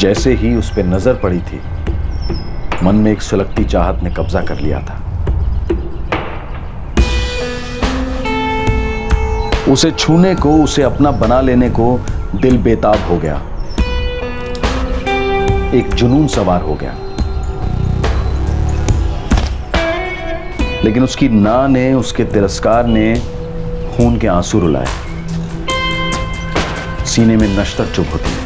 जैसे ही उस पर नजर पड़ी थी, मन में एक सुलगती चाहत ने कब्जा कर लिया था। उसे छूने को, उसे अपना बना लेने को दिल बेताब हो गया। एक जुनून सवार हो गया। लेकिन उसकी ना ने, उसके तिरस्कार ने खून के आंसू रुलाए। सीने में नश्तर चुभ होती।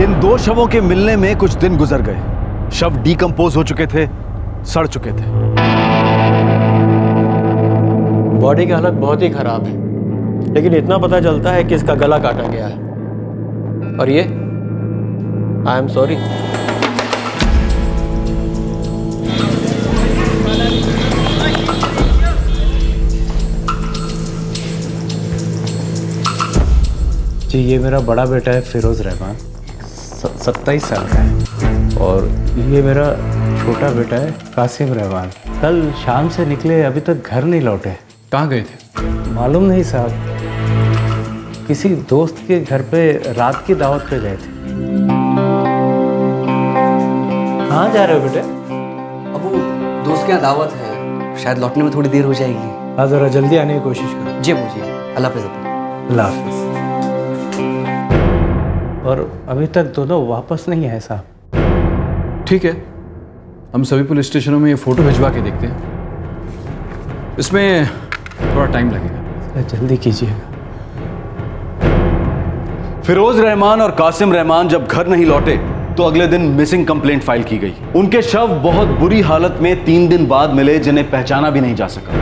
इन दो शवों के मिलने में कुछ दिन गुजर गए। शव डीकंपोज हो चुके थे, सड़ चुके थे। बॉडी की हालत बहुत ही खराब है, लेकिन इतना पता चलता है कि इसका गला काटा गया है। और ये आई एम सॉरी। जी, ये मेरा बड़ा बेटा है फिरोज रहमान, 27 साल का है। और ये मेरा छोटा बेटा है कासिम रहमान। कल शाम से निकले, अभी तक घर नहीं लौटे। कहाँ गए थे? मालूम नहीं साहब, किसी दोस्त के घर पे रात की दावत पे गए थे। कहाँ जा रहे हो बेटे? अब वो दोस्त के यहाँ दावत है, शायद लौटने में थोड़ी देर हो जाएगी। हाँ, ज़रा जल्दी आने की कोशिश करो। जी मुझे अल्लाह हाफ़िज़। अल्लाह हाफिज़। और अभी तक दोनों वापस नहीं आए साहब। ठीक है, हम सभी पुलिस स्टेशनों में ये फोटो भिजवा के देखते हैं। इसमें थोड़ा टाइम लगेगा। जल्दी कीजिएगा। फिरोज रहमान और कासिम रहमान जब घर नहीं लौटे तो अगले दिन मिसिंग कंप्लेंट फाइल की गई। उनके शव बहुत बुरी हालत में 3 दिन बाद मिले, जिन्हें पहचाना भी नहीं जा सका।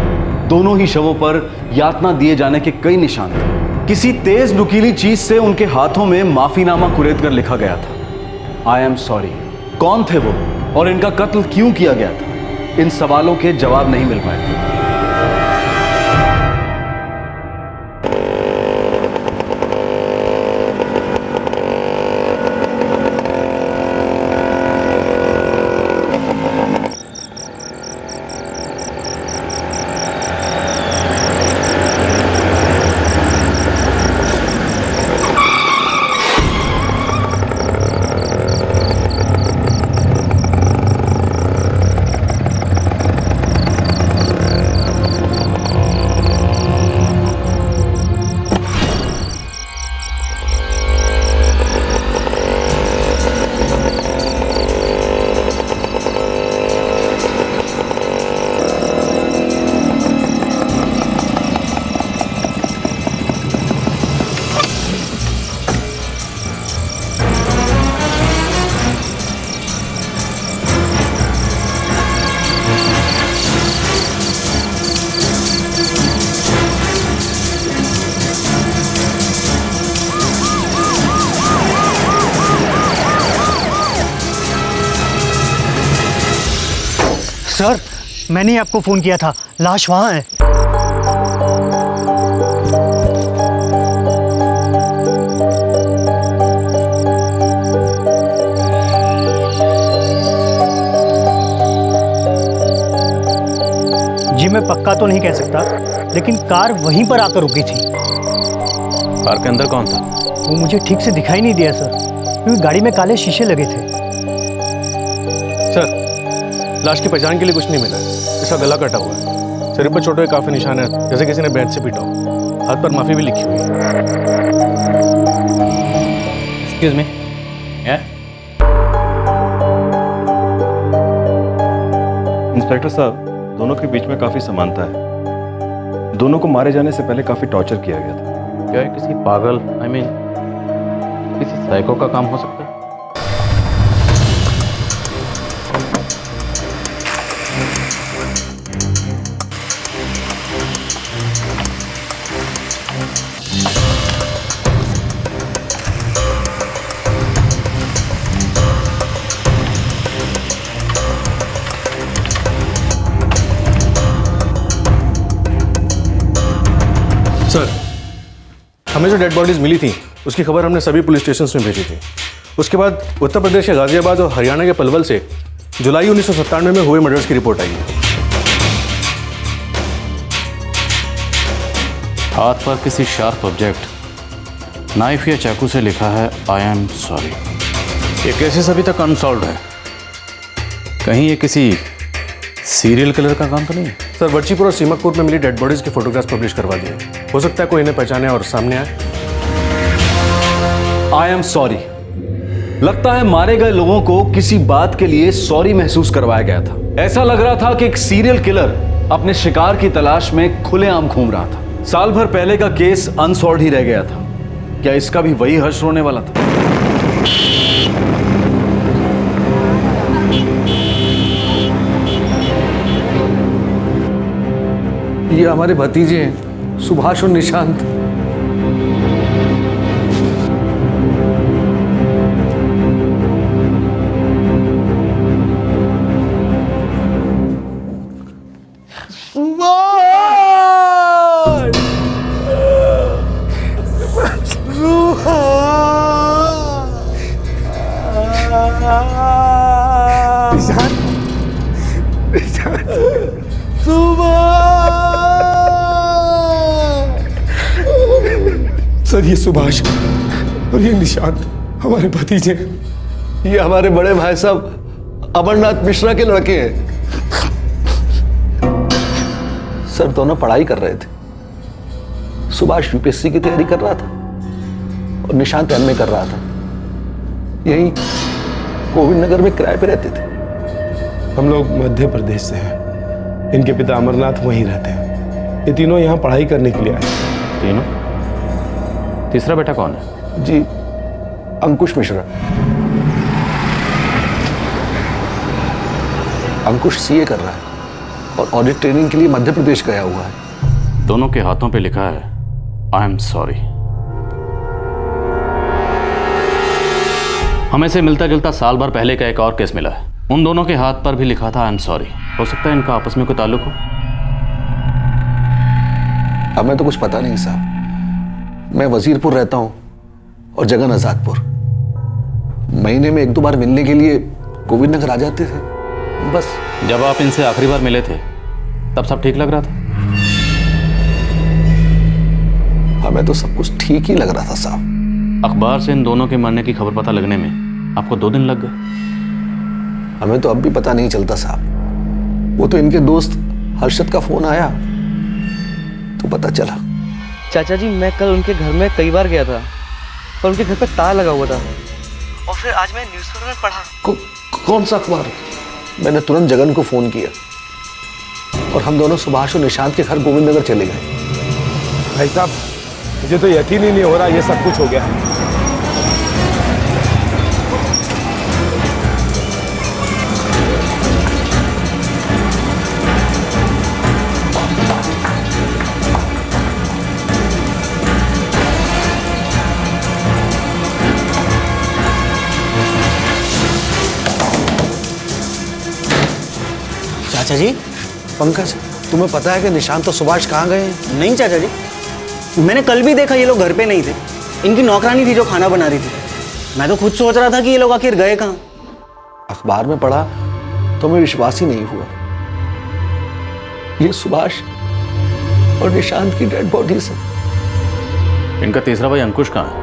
दोनों ही शवों पर यातना दिए जाने के कई निशान थे। किसी तेज नुकीली चीज से उनके हाथों में माफीनामा कुरेद कर लिखा गया था, आई एम सॉरी। कौन थे वो और इनका कत्ल क्यों किया गया था, इन सवालों के जवाब नहीं मिल पाए थे। सर, मैंने ही आपको फ़ोन किया था, लाश वहाँ है। जी मैं पक्का तो नहीं कह सकता, लेकिन कार वहीं पर आकर रुकी थी। कार के अंदर कौन था? वो मुझे ठीक से दिखाई नहीं दिया सर, क्योंकि गाड़ी में काले शीशे लगे थे। सर, लाश की पहचान के लिए कुछ नहीं मिला है। इसका गला कटा हुआ है, शरीर पर छोटे काफी निशान है, जैसे किसी ने बैट से पीटा हो। हाथ पर माफी भी लिखी हुई है। एक्सक्यूज मी, इंस्पेक्टर साहब, दोनों के बीच में काफी समानता है। दोनों को मारे जाने से पहले काफी टॉर्चर किया गया था। क्या ये किसी पागल किसी साइको का काम हो सकता है? सर, हमें जो डेड बॉडीज मिली थी उसकी खबर हमने सभी पुलिस स्टेशंस में भेजी थी। उसके बाद उत्तर प्रदेश के गाजियाबाद और हरियाणा के पलवल से जुलाई 1997 में हुए मर्डर्स की रिपोर्ट आई है। हाथ पर किसी शार्प ऑब्जेक्ट, नाइफ या चाकू से लिखा है आई एम सॉरी। ये केसेस अभी तक अनसॉल्व है। कहीं ये किसी सीरियल किलर का काम तो नहीं है? सर, वर्चीपुर और सीमकपुर में मिली डेड बॉडीज के फोटोग्राफ्स पब्लिश करवा दिए। हो सकता है कोई इन्हें पहचाने और सामने आए। I am sorry. लगता है मारे गए लोगों को किसी बात के लिए सॉरी महसूस करवाया गया था। ऐसा लग रहा था कि एक सीरियल किलर अपने शिकार की तलाश में खुलेआम घूम रहा था। साल भर पहले का केस अनसॉल्व ही रह गया था। क्या इसका भी वही हर्ष होने वाला था? ये हमारे भतीजे हैं, सुभाष और निशांत। सर, ये सुभाष और ये निशांत हमारे भतीजे। ये हमारे बड़े भाई साहब अमरनाथ मिश्रा के लड़के हैं। सर, दोनों पढ़ाई कर रहे थे। सुभाष यूपीएससी की तैयारी कर रहा था और निशांत एमए कर रहा था। यही गोविंद नगर में किराए पे रहते थे। हम लोग मध्य प्रदेश से हैं। इनके पिता अमरनाथ वहीं रहते हैं। ये तीनों यहाँ पढ़ाई करने के लिए आए। तीनों? तीसरा बेटा कौन है? जी, अंकुश मिश्रा। अंकुश सीए कर रहा है और ऑडिट ट्रेनिंग के लिए मध्य प्रदेश गया हुआ है। दोनों के हाथों पे लिखा है आई एम सॉरी। हमें से मिलता जुलता साल भर पहले का एक और केस मिला है। उन दोनों के हाथ पर भी लिखा था आई एम सॉरी। हो सकता है इनका आपस में कोई ताल्लुक हो। हमें तो कुछ पता नहीं साहब। मैं वजीरपुर रहता हूं और जगन आजादपुर। महीने में 1-2 बार मिलने के लिए गोविंद नगर आ जाते थे बस। जब आप इनसे आखिरी बार मिले थे तब सब ठीक लग रहा था? हमें तो सब कुछ ठीक ही लग रहा था साहब। अखबार से इन दोनों के मरने की खबर पता लगने में आपको 2 दिन लग गए। हमें तो अब भी पता नहीं चलता साहब। वो तो इनके दोस्त हर्षद का फोन आया तो पता चला। चाचा जी, मैं कल उनके घर में कई बार गया था और उनके घर पर ताला लगा हुआ था। और फिर आज मैं न्यूज़पेपर में पढ़ा। कौन सा अखबार? मैंने तुरंत जगन को फोन किया और हम दोनों सुभाष और निशांत के घर गोविंद नगर चले गए। भाई साहब, मुझे तो यकीन ही नहीं हो रहा ये सब कुछ हो गया है। चाचा जी, पंकज, तुम्हें पता है कि निशांत और सुभाष कहाँ गए हैं? नहीं चाचा जी, मैंने कल भी देखा ये लोग घर पे नहीं थे। इनकी नौकरानी थी जो खाना बना रही थी। मैं तो खुद सोच रहा था कि ये लोग आखिर गए कहाँ। अखबार में पढ़ा तो हमें विश्वास ही नहीं हुआ। ये सुभाष और निशांत की डेड बॉडीज है। इनका तीसरा भाई अंकुश कहाँ है?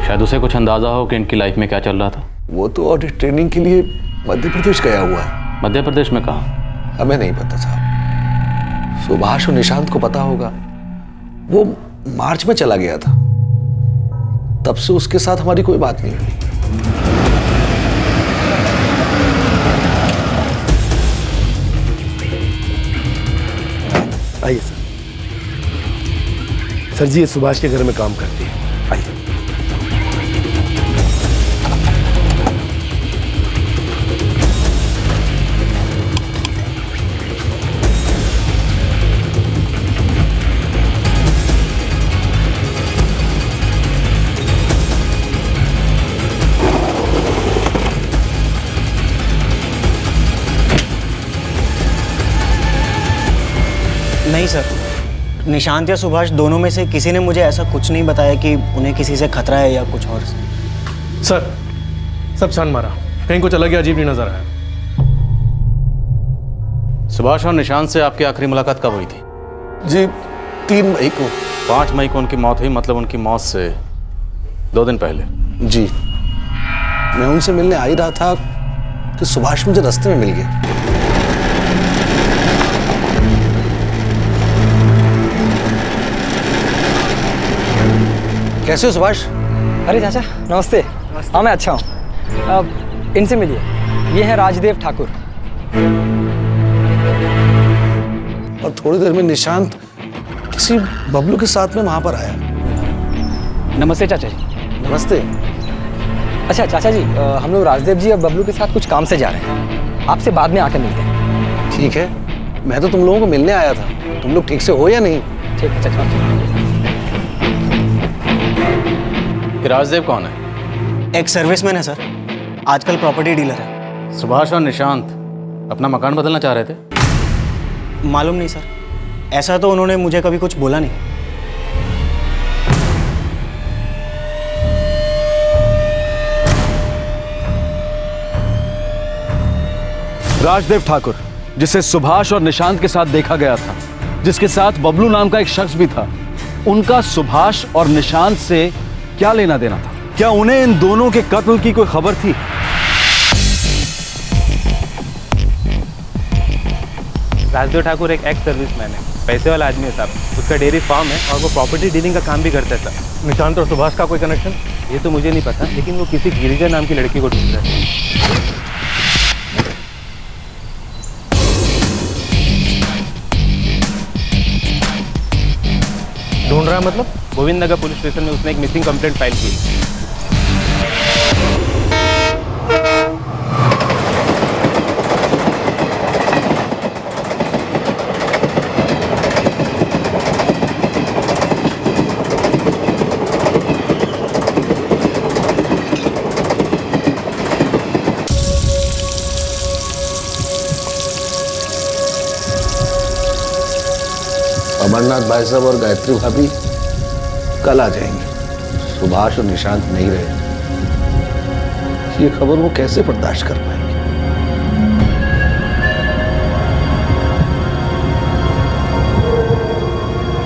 शायद उसे कुछ अंदाजा हो कि इनकी लाइफ में क्या चल रहा था। वो तो ऑडिट ट्रेनिंग के लिए मध्य प्रदेश गया हुआ है। मध्य प्रदेश में कहाँ? हमें नहीं पता साहब। सुभाष और निशांत को पता होगा। वो मार्च में चला गया था, तब से उसके साथ हमारी कोई बात नहीं हुई। आइए सर। सर जी, ये सुभाष के घर में काम करती है। आइए। नहीं सर, निशांत या सुभाष दोनों में से किसी ने मुझे ऐसा कुछ नहीं बताया कि उन्हें किसी से खतरा है या कुछ और। सर, सब छान मारा, कहीं कुछ अलग या अजीब नहीं नजर आया। सुभाष और निशांत से आपकी आखिरी मुलाकात कब हुई थी? जी 3 मई को। 5 मई को उनकी मौत हुई, मतलब उनकी मौत से 2 दिन पहले। जी, मैं उनसे मिलने आ ही रहा था कि सुभाष मुझे रास्ते में मिल गया। कैसे हो सुभाष? अरे चाचा नमस्ते। हाँ मैं अच्छा हूँ। अब इनसे मिलिए, ये है राजदेव ठाकुर। और थोड़ी देर में निशांत किसी बबलू के साथ में वहां पर आया। नमस्ते चाचा जी। नमस्ते। अच्छा चाचा जी, हम लोग राजदेव जी और बबलू के साथ कुछ काम से जा रहे हैं, आपसे बाद में आकर मिलते हैं। ठीक है, मैं तो तुम लोगों को मिलने आया था। तुम लोग ठीक से हो या नहीं? ठीक है चाचा। राजदेव कौन है? एक सर्विसमैन है सर, आजकल प्रॉपर्टी डीलर है। सुभाष और निशांत अपना मकान बदलना चाह रहे थे? मालूम नहीं सर, ऐसा तो उन्होंने मुझे कभी कुछ बोला नहीं। राजदेव ठाकुर, जिसे सुभाष और निशांत के साथ देखा गया था, जिसके साथ बबलू नाम का एक शख्स भी था, उनका सुभाष और निशांत से क्या लेना देना था? क्या उन्हें इन दोनों के कत्ल की कोई खबर थी? राजदेव ठाकुर एक एक्स सर्विसमैन है, पैसे वाला आदमी है साहब। उसका डेयरी फार्म है और वो प्रॉपर्टी डीलिंग का काम भी करता है साहब। निशांत और सुभाष का कोई कनेक्शन? ये तो मुझे नहीं पता, लेकिन वो किसी गिरिजा नाम की लड़की को ढूंढ रहा है। ढूंढ रहा है मतलब? गोविंद नगर पुलिस स्टेशन में उसने एक मिसिंग कंप्लेंट फाइल की। अमरनाथ भाई साहब और गायत्री भाभी कल आ जाएंगे। सुभाष और निशांत नहीं रहे। ये खबर वो कैसे बर्दाश्त कर पाएंगे?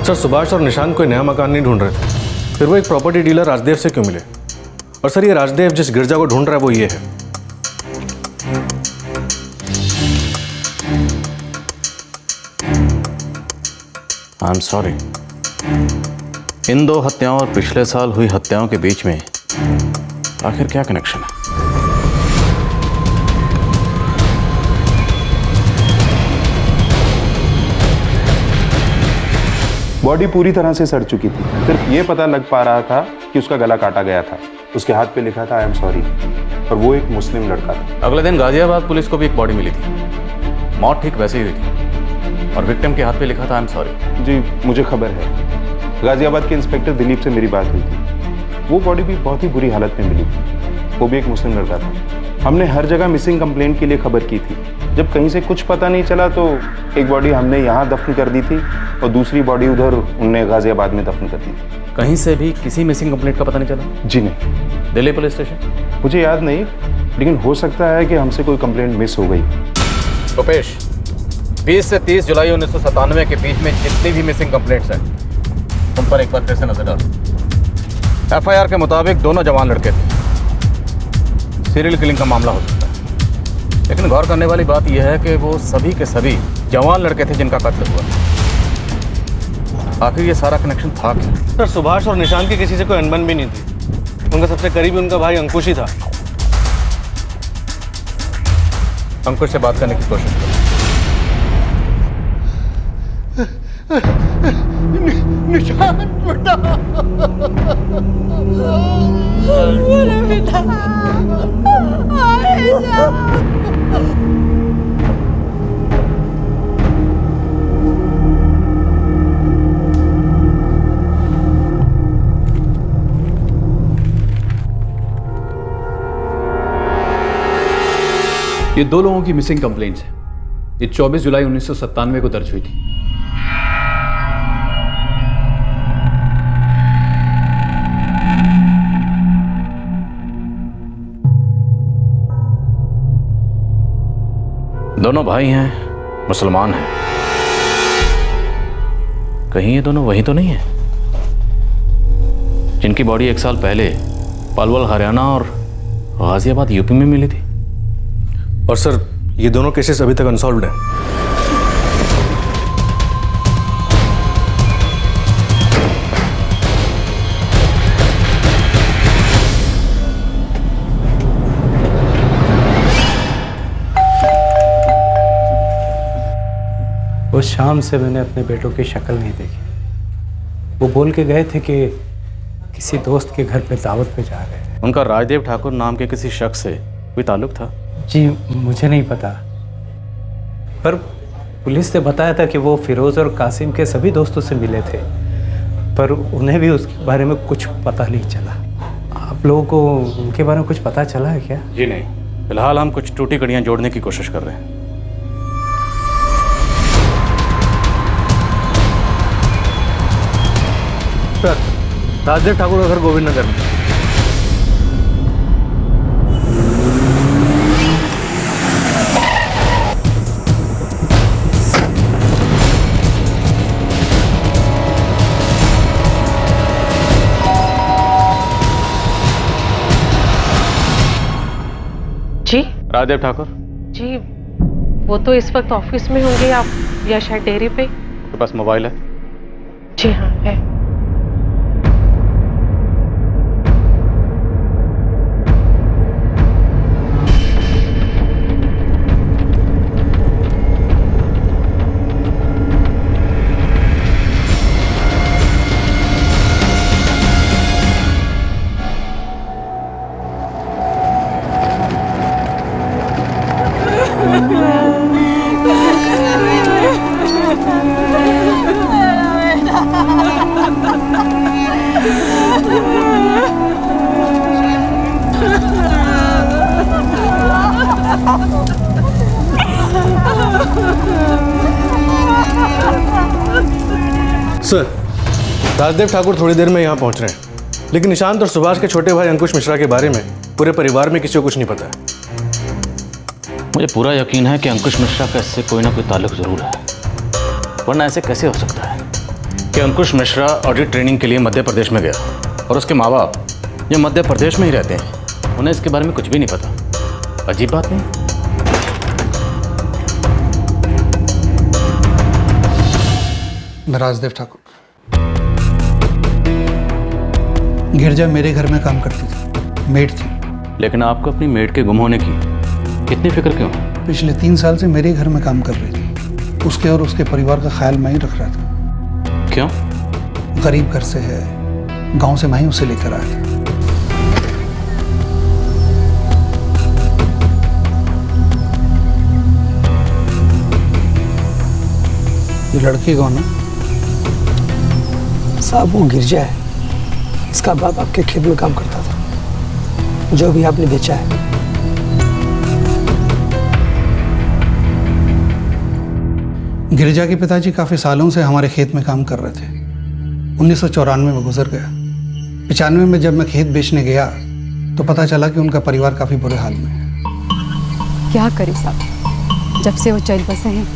सर, सुभाष और निशांत कोई नया मकान नहीं ढूंढ रहे थे, फिर वो एक प्रॉपर्टी डीलर राजदेव से क्यों मिले? और सर, ये राजदेव जिस गिरजा को ढूंढ रहा है वो ये है। I am sorry. इन 2 हत्याओं और पिछले साल हुई हत्याओं के बीच में आखिर क्या कनेक्शन है? बॉडी पूरी तरह से सड़ चुकी थी, सिर्फ ये पता लग पा रहा था कि उसका गला काटा गया था। उसके हाथ पे लिखा था आई एम सॉरी, और वो एक मुस्लिम लड़का था। अगले दिन गाजियाबाद पुलिस को भी एक बॉडी मिली थी, मौत ठीक वैसे ही हुई थी, और विक्टिम के हाथ पे लिखा था आई एम सॉरी। जी मुझे खबर है, गाजियाबाद के इंस्पेक्टर दिलीप से मेरी बात हुई थी। वो बॉडी भी बहुत ही बुरी हालत में मिली, वो भी एक मुस्लिम लड़का था। हमने हर जगह मिसिंग कंप्लेंट के लिए खबर की थी। जब कहीं से कुछ पता नहीं चला तो एक बॉडी हमने यहाँ दफन कर दी थी और दूसरी बॉडी उधर उनने गाजियाबाद में दफन कर दी थी। कहीं से भी किसी मिसिंग कंप्लेंट का पता नहीं चला? जी नहीं। Delhi police station? मुझे याद नहीं, लेकिन हो सकता है कि हमसे कोई कंप्लेंट मिस हो गई। रुपेश, 20 से 30 जुलाई 1997 के बीच में जितनी भी मिसिंग कंप्लेंट्स हैं उन पर एक बार फिर से नजर डालो। एफआईआर के मुताबिक दोनों जवान लड़के थे। सीरियल किलिंग का मामला हो सकता है, लेकिन गौर करने वाली बात यह है कि वो सभी के सभी जवान लड़के थे जिनका कत्ल हुआ। आखिर ये सारा कनेक्शन था क्या? सर, सुभाष और निशांत की किसी से कोई अनबन भी नहीं थी। उनका सबसे करीबी उनका भाई अंकुश ही था। अंकुश से बात करने की कोशिश करो। निशान बेटा, ये 2 लोगों की मिसिंग कंप्लेंट्स है। ये 24 जुलाई 1997 को दर्ज हुई थी। दोनों भाई हैं, मुसलमान हैं। कहीं ये दोनों वही तो नहीं है जिनकी बॉडी 1 साल पहले पलवल हरियाणा और गाजियाबाद यूपी में मिली थी? और सर, ये दोनों केसेस अभी तक अनसॉल्व्ड हैं। उस शाम से मैंने अपने बेटों की शक्ल नहीं देखी। वो बोल के गए थे कि किसी दोस्त के घर पे दावत पे जा रहे हैं। उनका राजदेव ठाकुर नाम के किसी शख्स से कोई ताल्लुक था? जी मुझे नहीं पता, पर पुलिस ने बताया था कि वो फिरोज़ और कासिम के सभी दोस्तों से मिले थे, पर उन्हें भी उसके बारे में कुछ पता नहीं चला। आप लोगों को उनके बारे में कुछ पता चला है क्या? जी नहीं, फिलहाल हम कुछ टूटी कड़ियाँ जोड़ने की कोशिश कर रहे हैं। सर, राजदेव ठाकुर का घर गोविंद नगर में। जी राजदेव ठाकुर जी, वो तो इस वक्त ऑफिस में होंगे आप, या शायद डेयरी पे। आपके पास मोबाइल है? जी हाँ है। सर, राजदेव ठाकुर थोड़ी देर में यहाँ पहुँच रहे हैं, लेकिन निशांत और सुभाष के छोटे भाई अंकुश मिश्रा के बारे में पूरे परिवार में किसी को कुछ नहीं पता है। मुझे पूरा यकीन है कि अंकुश मिश्रा का इससे कोई ना कोई ताल्लुक जरूर है, वरना ऐसे कैसे हो सकता है कि अंकुश मिश्रा ऑडिट ट्रेनिंग के लिए मध्य प्रदेश में गया और उसके माँ बाप ये मध्य प्रदेश में ही रहते हैं, उन्हें इसके बारे में कुछ भी नहीं पता। अजीब बात नहीं? मैं राजदेव ठाकुर। गिरजा मेरे घर में काम करती थी, मेड थी। लेकिन आपको अपनी मेड के गुम होने की इतनी फिक्र क्यों? पिछले 3 साल से मेरे घर में काम कर रही थी। उसके और उसके परिवार का ख्याल मैं ही रख रहा था। क्यों? गरीब घर से है, गांव से मैं ही उसे लेकर आया था। ये लड़की कौन है? साहब वो गिरजा है, इसका बाप आपके खेत में काम करता था, जो भी आपने बेचा है। गिरजा के पिताजी काफी सालों से हमारे खेत में काम कर रहे थे। 1994 में गुजर गया। 95 में जब मैं खेत बेचने गया तो पता चला कि उनका परिवार काफी बुरे हाल में है। क्या करें साहब, जब से वो चल बसे हैं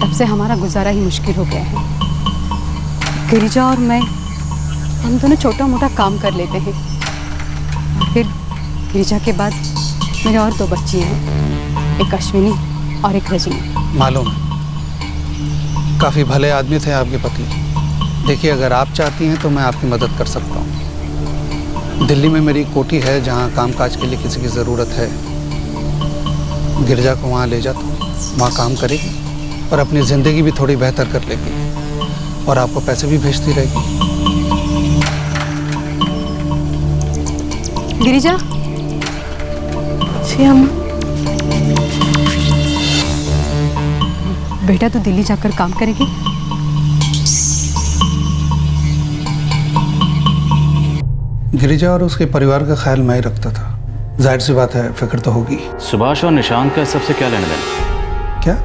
तब से हमारा गुजारा ही मुश्किल हो गया है। गिरिजा और मैं, हम दोनों छोटा मोटा काम कर लेते हैं। और फिर गिरिजा के बाद मेरे और 2 बच्ची हैं, एक अश्विनी और एक रजनी। मालूम है, काफी भले आदमी थे आपके पति। देखिए, अगर आप चाहती हैं तो मैं आपकी मदद कर सकता हूँ। दिल्ली में मेरी कोठी है जहाँ कामकाज के लिए किसी की ज़रूरत है। गिरजा को वहाँ ले जाता हूँ, वहाँ काम करेगी और अपनी ज़िंदगी भी थोड़ी बेहतर कर लेगी। और आपको पैसे भी भेजती रहेगी। गिरिजा। जी अम्मा। बेटा, तू दिल्ली जाकर काम करेगी? गिरिजा और उसके परिवार का ख्याल मैं ही रखता था। जाहिर सी बात है, फिक्र तो होगी। सुभाष और निशांत का इस सबसे क्या लेना देना? क्या?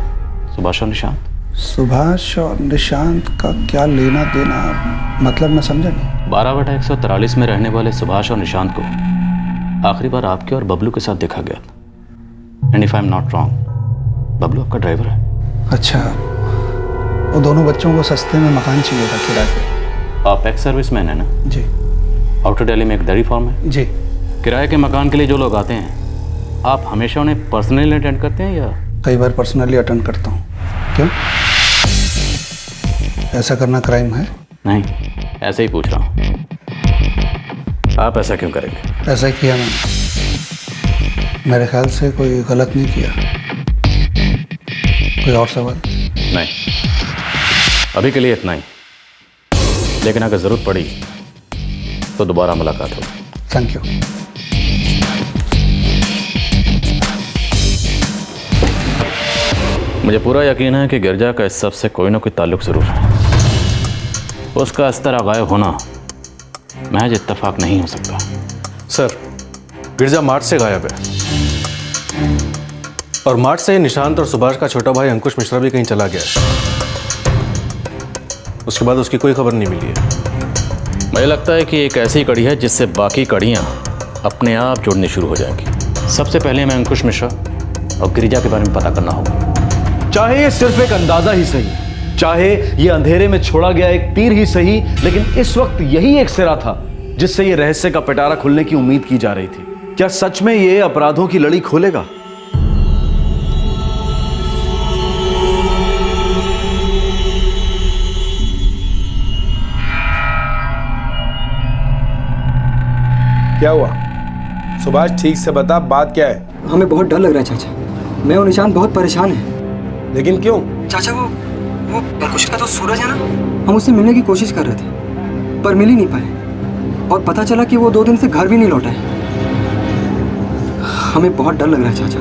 सुभाष और निशांत? सुभाष और निशांत का क्या लेना देना, मतलब मैं समझा नहीं। 12/143 में रहने वाले सुभाष और निशांत को आखिरी बार आपके और बबलू के साथ देखा गया। And if I am not wrong, Bablu आपका ड्राइवर है। अच्छा, वो दोनों बच्चों को सस्ते में मकान चाहिए था किराए पे। आप एक्स सर्विसमैन है ना? जी। आउटर दिल्ली में एक डेयरी फार्म है? जी। किराए के मकान के लिए जो लोग आते हैं, आप हमेशा उन्हें पर्सनली अटेंड करते हैं या? कई बार पर्सनली अटेंड करता हूँ। क्यों? ऐसा करना क्राइम है? नहीं, ऐसे ही पूछ रहा हूँ। आप ऐसा क्यों करेंगे? ऐसा ही किया मैंने। मेरे ख्याल से कोई गलत नहीं किया। कोई और सवाल? नहीं, अभी के लिए इतना ही। लेकिन अगर जरूरत पड़ी तो दोबारा मुलाकात होगी। Thank you. मुझे पूरा यकीन है कि गिरजा का इस सब से कोई ना कोई ताल्लुक जरूर है। उसका इस तरह गायब होना महज इत्तेफाक नहीं हो सकता। सर, गिरजा मार्च से गायब है, और मार्च से निशांत और सुभाष का छोटा भाई अंकुश मिश्रा भी कहीं चला गया है। उसके बाद उसकी कोई खबर नहीं मिली है। मुझे लगता है कि एक ऐसी कड़ी है जिससे बाकी कड़ियाँ अपने आप जुड़नी शुरू हो जाएंगी। सबसे पहले हमें अंकुश मिश्रा और गिरिजा के बारे में पता करना होगा। चाहे ये सिर्फ एक अंदाजा ही सही, चाहे ये अंधेरे में छोड़ा गया एक तीर ही सही, लेकिन इस वक्त यही एक सिरा था जिससे ये रहस्य का पिटारा खुलने की उम्मीद की जा रही थी। क्या सच में ये अपराधों की लड़ी खोलेगा? क्या हुआ? सुभाष, ठीक से बता, बात क्या है? हमें बहुत डर लग रहा है चाचा। मैं और निशांत बहुत परेशान हैं। लेकिन क्यों? चाचा, वो अंकुश का तो सूरज है ना, हम उससे मिलने की कोशिश कर रहे थे पर मिल ही नहीं पाए, और पता चला कि वो 2 दिन से घर भी नहीं लौटा है। हमें बहुत डर लग रहा है चाचा।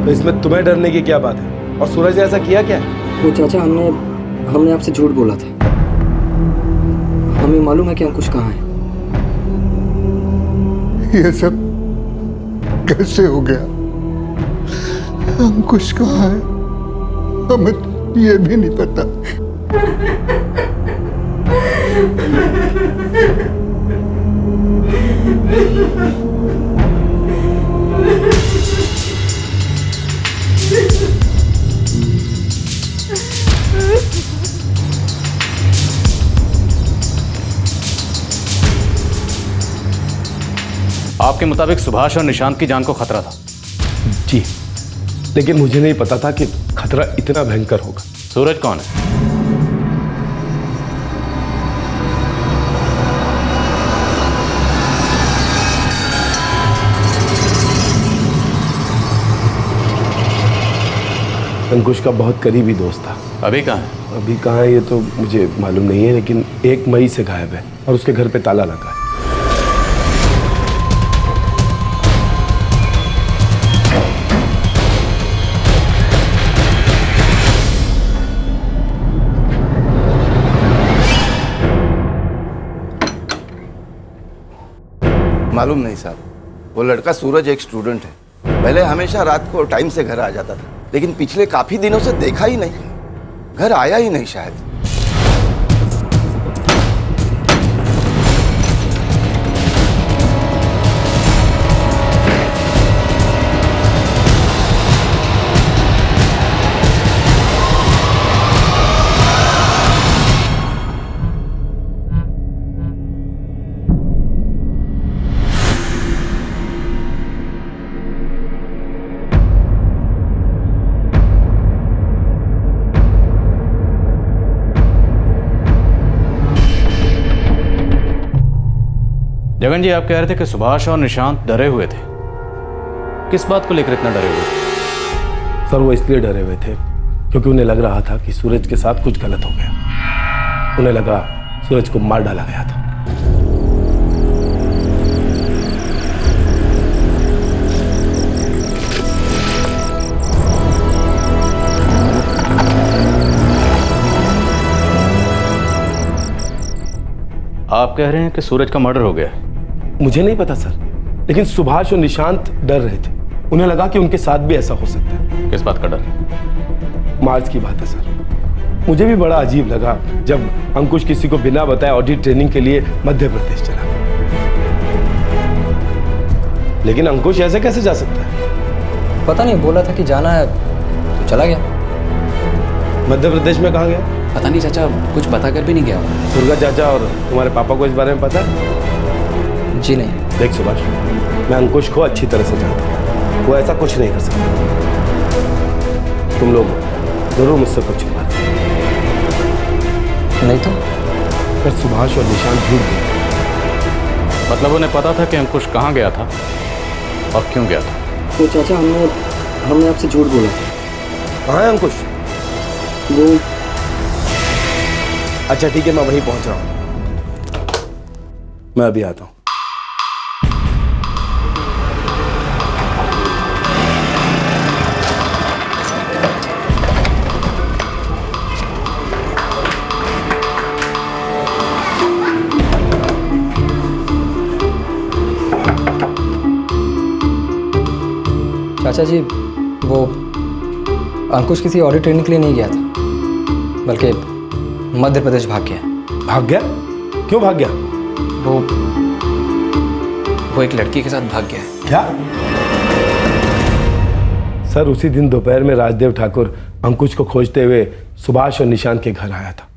तो इसमें तुम्हें डरने की क्या बात है? और सूरज ने ऐसा किया क्या? वो चाचा, हमने आपसे झूठ बोला था। हमें मालूम है कि अंकुश कहाँ है। ये सब कैसे हो गया? अंकुश कहाँ है? हमें ये भी नहीं पता। आपके मुताबिक सुभाष और निशांत की जान को खतरा था? जी, लेकिन मुझे नहीं पता था कि खतरा इतना भयंकर होगा। सूरज कौन है? अंकुश का बहुत करीबी दोस्त था। अभी कहाँ है? अभी कहाँ है ये तो मुझे मालूम नहीं है, लेकिन 1 मई से गायब है और उसके घर पे ताला लगा है। मालूम नहीं साहब, वो लड़का सूरज एक स्टूडेंट है। पहले हमेशा रात को टाइम से घर आ जाता था, लेकिन पिछले काफी दिनों से देखा ही नहीं। घर आया ही नहीं शायद। जगन जी, आप कह रहे थे कि सुभाष और निशांत डरे हुए थे। किस बात को लेकर इतना डरे हुए थे? सर, वो इसलिए डरे हुए थे क्योंकि उन्हें लग रहा था कि सूरज के साथ कुछ गलत हो गया। उन्हें लगा सूरज को मार डाला गया था। आप कह रहे हैं कि सूरज का मर्डर हो गया? मुझे नहीं पता सर, लेकिन सुभाष और निशांत डर रहे थे। उन्हें लगा कि उनके साथ भी ऐसा हो सकता है। किस बात का डर? मार्च की बात है सर। मुझे भी बड़ा अजीब लगा जब अंकुश किसी को बिना बताए ऑडिट ट्रेनिंग के लिए मध्य प्रदेश चला, लेकिन अंकुश ऐसे कैसे जा सकता है? पता नहीं, बोला था कि जाना है तो चला गया। मध्य प्रदेश में कहाँ गया? पता नहीं चाचा, कुछ बता कर भी नहीं गया। दुर्गा चाचा और तुम्हारे पापा को इस बारे में पता है? जी नहीं। देख सुभाष, मैं अंकुश को अच्छी तरह से जानता हूँ, वो ऐसा कुछ नहीं कर सकता। तुम लोग जरूर मुझसे कुछ छुपा रहे हो। नहीं तो पर सुभाष और निशांत झूठ बोल। मतलब उन्हें पता था कि अंकुश कहाँ गया था और क्यों गया था? तो चाचा हमने आपसे झूठ बोला। कहाँ है अंकुश? वो अच्छा ठीक है, मैं वहीं पहुंच रहा हूँ। मैं अभी आता हूँ। चाचा जी, वो अंकुश किसी ऑडिट ट्रेनिंग के लिए नहीं गया था, बल्कि मध्य प्रदेश भाग गया। भाग गया? क्यों भाग गया? वो एक लड़की के साथ भाग गया है। क्या? सर, उसी दिन दोपहर में राजदेव ठाकुर अंकुश को खोजते हुए सुभाष और निशांत के घर आया था।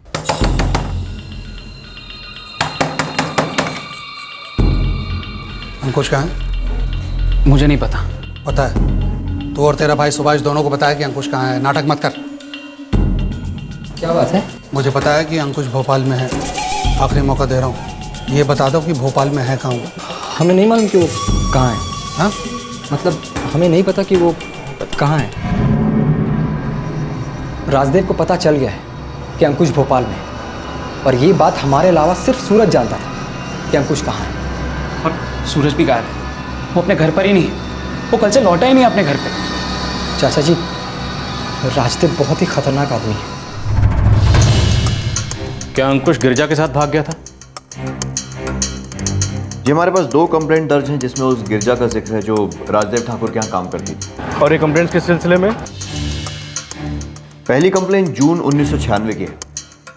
अंकुश कहाँ है? मुझे नहीं पता। पता है? तू और तेरा भाई सुभाष दोनों को बताया कि अंकुश कहाँ है। नाटक मत कर। क्या बात है? मुझे पता है कि अंकुश भोपाल में है। आखिरी मौका दे रहा हूँ, ये बता दो कि भोपाल में है कहाँ वो। हमें नहीं मालूम कि वो कहाँ है। हाँ? मतलब हमें नहीं पता कि वो कहाँ है। राजदेव को पता चल गया है कि अंकुश भोपाल में है, और ये बात हमारे अलावा सिर्फ सूरज जानता था कि अंकुश कहाँ है। और सूरज भी गायब है, वो अपने घर पर ही नहीं है। वो कल से लौटा ही नहीं अपने घर पे। चाचा जी, राजदेव बहुत ही खतरनाक आदमी है। क्या अंकुश गिरिजा के साथ भाग गया था? जी, हमारे पास 2 कंप्लेंट दर्ज हैं जिसमें उस गिरिजा का जिक्र है जो राजदेव ठाकुर के यहाँ काम करती थी। और ये कंप्लेंट्स किस सिलसिले में? पहली कंप्लेंट जून 1996 की है।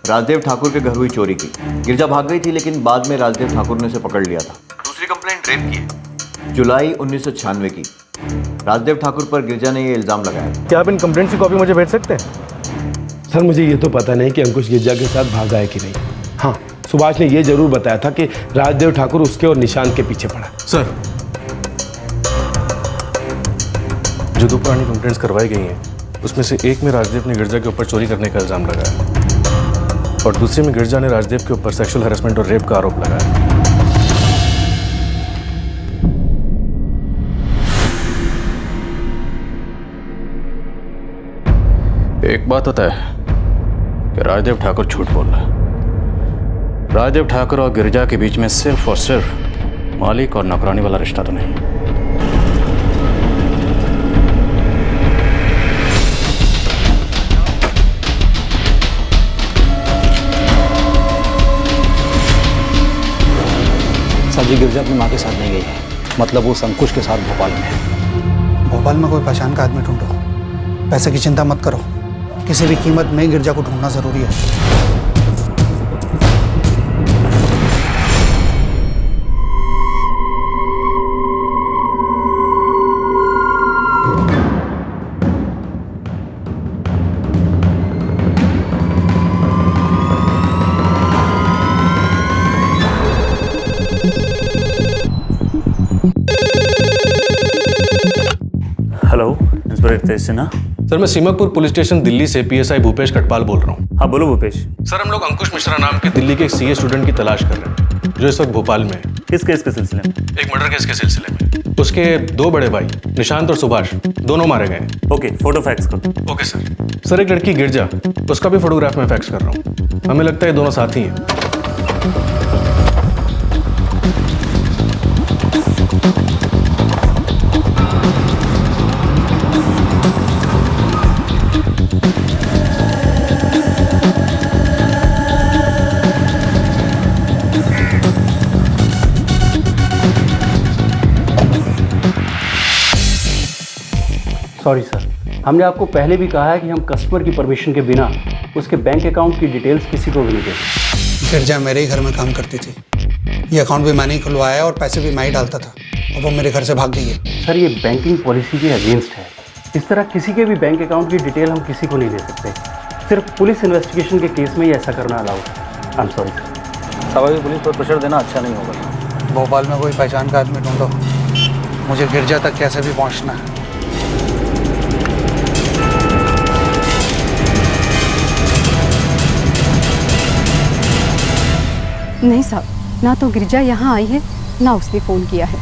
राजदेव ठाकुर के घर हुई चोरी की। गिरिजा भाग गई थी, लेकिन बाद में राजदेव ठाकुर ने उसे पकड़ लिया था। दूसरी कंप्लेंट रेप की है, जुलाई 1996 की। राजदेव ठाकुर पर गिरिजा ने ये इल्जाम लगाया। क्या आप इन कंप्लेंट्स की कॉपी मुझे भेज सकते हैं? सर, मुझे ये तो पता नहीं कि अंकुश गिरिजा के साथ भागा है कि नहीं। हाँ, सुभाष ने ये जरूर बताया था कि राजदेव ठाकुर उसके और निशांत के पीछे पड़ा। सर, जो 2 पुरानी कंप्लेंट्स करवाई गई हैं, उसमें से एक में राजदेव ने गिरिजा के ऊपर चोरी करने का इल्जाम लगाया और दूसरे में गिरिजा ने राजदेव के ऊपर सेक्सुअल हैरेसमेंट और रेप का आरोप लगाया। एक बात होता है कि राजदेव ठाकुर झूठ बोल रहा है। राजदेव ठाकुर और गिरिजा के बीच में सिर्फ और सिर्फ मालिक और नौकरानी वाला रिश्ता तो नहीं। सर जी, गिरिजा अपनी माँ के साथ नहीं गई है। मतलब वो अंकुश के साथ भोपाल में है। भोपाल में कोई पहचान का आदमी ढूंढो। पैसे की चिंता मत करो, किसी भी कीमत में गिरिजा को ढूंढना जरूरी है। Hello, inspector Ritesh Sinha. Sir, मैं सीमापुर पुलिस स्टेशन दिल्ली से पीएसआई भूपेश कटपाल बोल रहा हूँ। हाँ बोलो भूपेश। सर, हम लोग अंकुश मिश्रा नाम के दिल्ली के एक सीए स्टूडेंट की तलाश कर रहे हैं जो इस वक्त भोपाल में है। किस केस के सिलसिले में? एक मर्डर केस के सिलसिले में। उसके 2 बड़े भाई निशांत और सुभाष दोनों मारे गए। ओके, फोटो फैक्स करो। Okay sir. सर एक लड़की गिरजा, उसका भी फोटोग्राफ मैं फैक्स कर रहा हूँ। हमें लगता है ये दोनों साथी हैं। सॉरी सर, हमने आपको पहले भी कहा है कि हम कस्टमर की परमिशन के बिना उसके बैंक अकाउंट की डिटेल्स किसी को भी नहीं देते। गिरजा मेरे ही घर में काम करती थी। ये अकाउंट भी मैंने ही खुलवाया और पैसे भी मैं ही डालता था और वो मेरे घर से भाग गई है। सर ये बैंकिंग पॉलिसी के अगेंस्ट है। इस तरह किसी के भी बैंक अकाउंट की डिटेल हम किसी को नहीं दे सकते। सिर्फ पुलिस इन्वेस्टिगेशन के केस में ही ऐसा करना अलाउड है। I am sorry sir. स्वाभाविक पुलिस पर प्रेशर देना अच्छा नहीं होगा। भोपाल में कोई पहचान का आदमी ढूंढो, मुझे गिरजा तक कैसे भी पहुंचना है। नहीं साहब, ना तो गिरजा यहाँ आई है ना उसने फ़ोन किया है।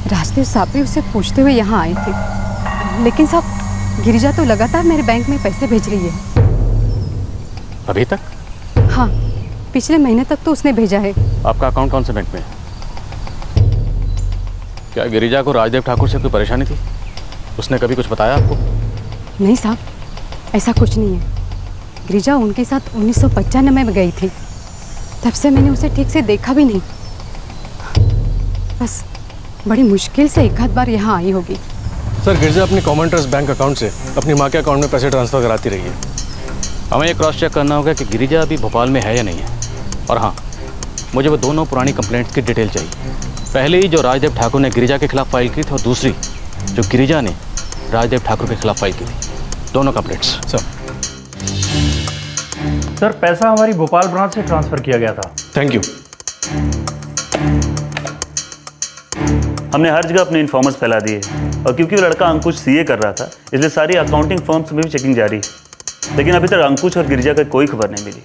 राजदेव साहब भी उसे पूछते हुए यहाँ आए थे, लेकिन साहब गिरजा तो लगातार मेरे बैंक में पैसे भेज रही है। अभी तक? हाँ, पिछले महीने तक तो उसने भेजा है। आपका अकाउंट कौन से बैंक में है? क्या गिरिजा को राजदेव ठाकुर से कोई परेशानी थी? उसने कभी कुछ बताया आपको? नहीं साहब, ऐसा कुछ नहीं है। गिरिजा उनके साथ 1995 में गई थी, तब से मैंने उसे ठीक से देखा भी नहीं। बस बड़ी मुश्किल से एक आध बार यहाँ आई होगी। सर गिरजा अपनी कॉमन ट्रस्ट बैंक अकाउंट से अपनी माँ के अकाउंट में पैसे ट्रांसफर कराती रही है। हमें ये क्रॉस चेक करना होगा कि गिरिजा अभी भोपाल में है या नहीं है। और हाँ, मुझे वो दोनों पुरानी कंप्लेंट्स की डिटेल चाहिए। पहले ही जो राजदेव ठाकुर ने गिरिजा के खिलाफ फाइल की थी और दूसरी जो गिरिजा ने राजदेव ठाकुर के खिलाफ फाइल की थी। दोनों कंप्लेंट्स। सर पैसा हमारी भोपाल ब्रांच से ट्रांसफर किया गया था। Thank you. हमने हर जगह अपने इन्फॉर्मर्स फैला दिए और क्योंकि वो लड़का अंकुश सीए कर रहा था, इसलिए सारी अकाउंटिंग फर्म्स में भी चेकिंग जारी है, लेकिन अभी तक अंकुश और गिरिजा का कोई खबर नहीं मिली।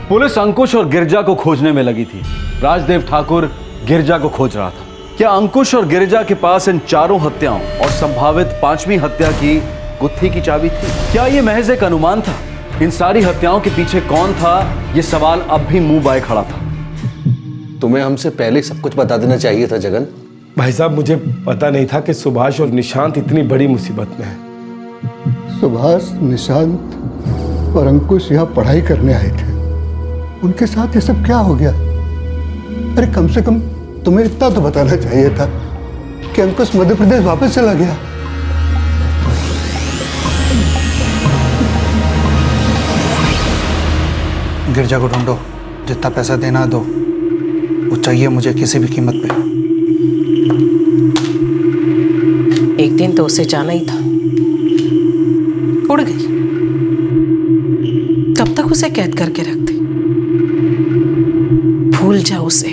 पुलिस अंकुश और गिरजा को खोजने में लगी थी। राजदेव ठाकुर गिरजा को खोज रहा था। क्या अंकुश और गिरजा के पास इन 4 हत्याओं और संभावित 5वीं हत्या की गुत्थी की चाबी थी? क्या यह महज एक अनुमान था? इन सारी हत्याओं के पीछे कौन था? यह सवाल अब भी मुंह बाए खड़ा था। तुम्हें हमसे पहले सब कुछ बता देना चाहिए था जगन। भाई साहब मुझे पता नहीं था कि सुभाष और निशांत इतनी बड़ी मुसीबत में है। सुभाष, निशांत और अंकुश यहाँ पढ़ाई करने आए थे। उनके साथ ये सब क्या हो गया? अरे कम से कम तुम्हें इतना तो बताना चाहिए था कि अंकुश मध्य प्रदेश वापस चला गया। गिरजा को ढूंढो, जितना पैसा देना दो, वो चाहिए मुझे किसी भी कीमत पे। एक दिन तो उसे जाना ही था, उड़ गई। कब तक उसे कैद करके रखते? भूल जाओ उसे,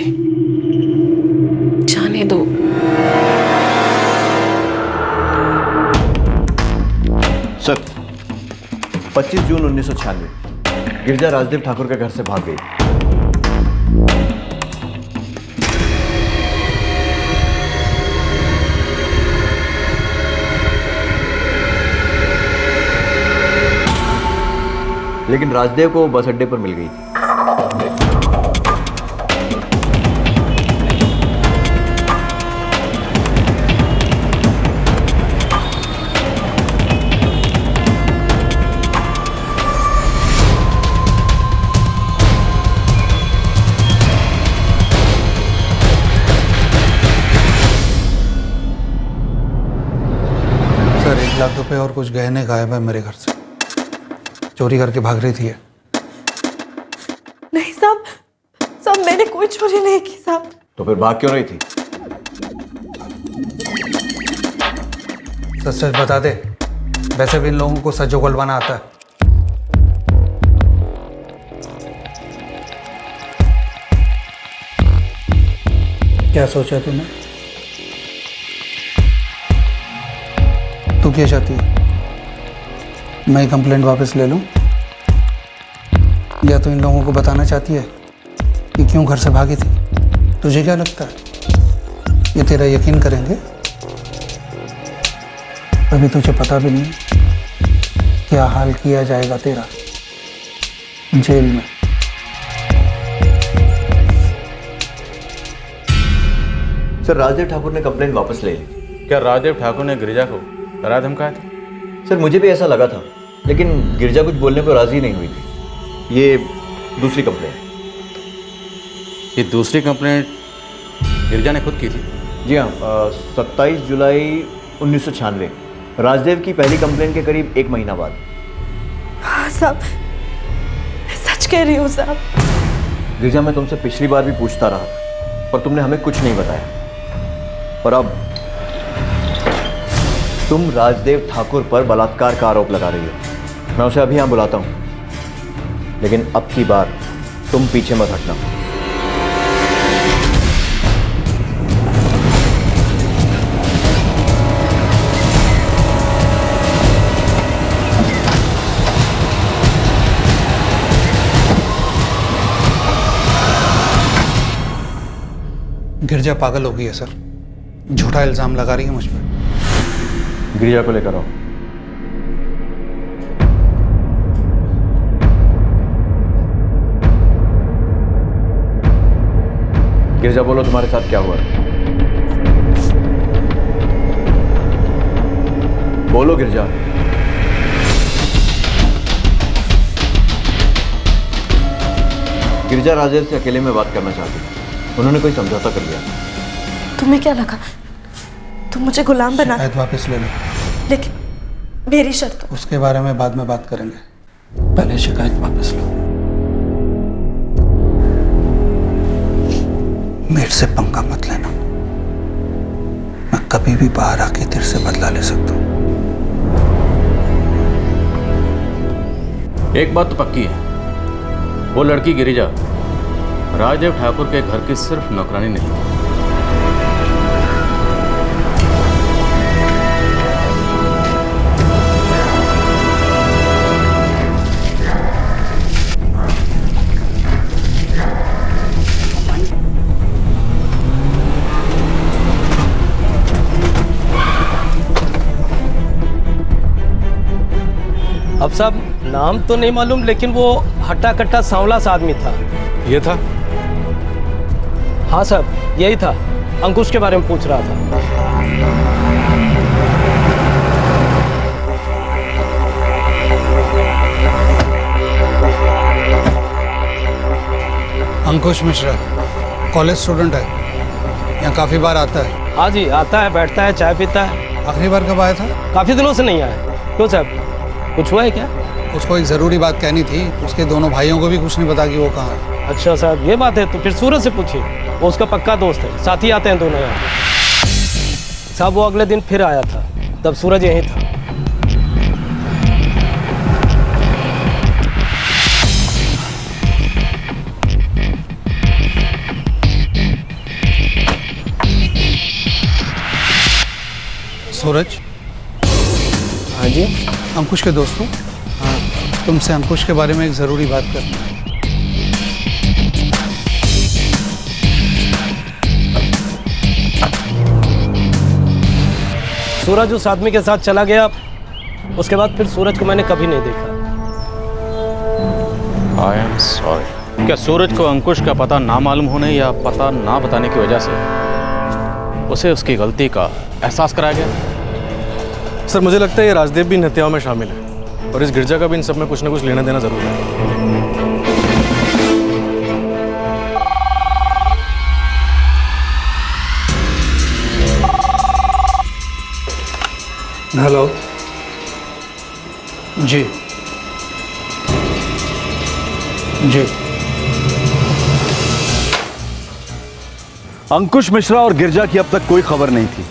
जाने दो। सर 25 जून 1996 गिरजा राजदेव ठाकुर के घर से भाग गई। लेकिन राजदेव को बस अड्डे पर मिल गई थी। सर 1 लाख रुपए और कुछ गहने गायब है मेरे घर से। चोरी करके भाग रही थी ये। नहीं साहब, मैंने कोई चोरी नहीं की साहब। तो फिर भाग क्यों रही थी? सच सच बता दे, वैसे भी इन लोगों को सच उगलवाना आता है। क्या सोचा तूने? तू क्या चाहती है? मैं कंप्लेंट वापस ले लूं? या तो इन लोगों को बताना चाहती है कि क्यों घर से भागी थी? तुझे क्या लगता है ये तेरा यकीन करेंगे? अभी तुझे पता भी नहीं क्या हाल किया जाएगा तेरा जेल में। सर, राजदेव ठाकुर ने कंप्लेंट वापस ले ली। क्या राजदेव ठाकुर ने गिरिजा को डरा धमकाया था? सर, मुझे भी ऐसा लगा था, लेकिन गिरिजा कुछ बोलने को राजी नहीं हुई थी। ये दूसरी कंप्लेंट। ये दूसरी कंप्लेंट गिरिजा ने खुद की थी? जी हाँ, 27 जुलाई 1996, राजदेव की पहली कंप्लेंट के करीब 1 महीना बाद। हाँ साहब, मैं सच कह रही हूँ साहब। गिरिजा, मैं तुमसे पिछली बार भी पूछता रहा था, पर तुमने हमें कुछ नहीं बताया। पर अब तुम राजदेव ठाकुर पर बलात्कार का आरोप लगा रही हो। मैं उसे अभी यहाँ बुलाता हूँ, लेकिन अब की बार तुम पीछे मत हटना। गिरजा पागल हो गई है सर, झूठा इल्जाम लगा रही है मुझ पर। गिरिजा को लेकर आओ। गिरिजा, बोलो तुम्हारे साथ क्या हुआ? बोलो गिरिजा। गिरिजा राजेश से अकेले में बात करना चाहती थी। उन्होंने कोई समझौता कर लिया। तुम्हें क्या लगा तुम मुझे गुलाम बना? शायद वापस ले लो, लेकिन मेरी शर्त। उसके बारे में बाद में बात करेंगे, पहले शिकायत वापस लो। मेरे से पंगा मत लेना, मैं कभी भी बाहर आके तेरे से बदला ले सकता हूँ। एक बात तो पक्की है, वो लड़की गिरिजा राजदेव ठाकुर के घर की सिर्फ नौकरानी नहीं थी। अब साहब नाम तो नहीं मालूम, लेकिन वो हट्टा कट्टा सांवला सा आदमी था। ये था? हाँ साहब, यही था। अंकुश के बारे में पूछ रहा था। अंकुश मिश्रा कॉलेज स्टूडेंट है, यहाँ काफ़ी बार आता है। हाँ जी, आता है, बैठता है, चाय पीता है। आखिरी बार कब आया था? काफ़ी दिनों से नहीं आया। क्यों साहब, कुछ हुआ है क्या? उसको एक ज़रूरी बात कहनी थी, उसके दोनों भाइयों को भी कुछ नहीं पता कि वो कहाँ है। अच्छा साहब, ये बात है, तो फिर सूरज से पूछिए, वो उसका पक्का दोस्त है, साथ ही आते हैं दोनों यहाँ। साहब वो अगले दिन फिर आया था, तब सूरज यहीं था। सूरज? हाँ जी। अंकुश के दोस्त हो? हाँ, तुमसे अंकुश के बारे में एक ज़रूरी बात करनी है। सूरज उस आदमी के साथ चला गया, उसके बाद फिर सूरज को मैंने कभी नहीं देखा। I am sorry. क्या सूरज को अंकुश का पता ना मालूम होने या पता ना बताने की वजह से उसे उसकी गलती का एहसास कराया गया? सर, मुझे लगता है ये राजदेव भी इन हत्याओं में शामिल है और इस गिरजा का भी इन सब में कुछ ना कुछ लेना देना जरूर है। हेलो जी जी, अंकुश मिश्रा और गिरजा की अब तक कोई खबर नहीं थी।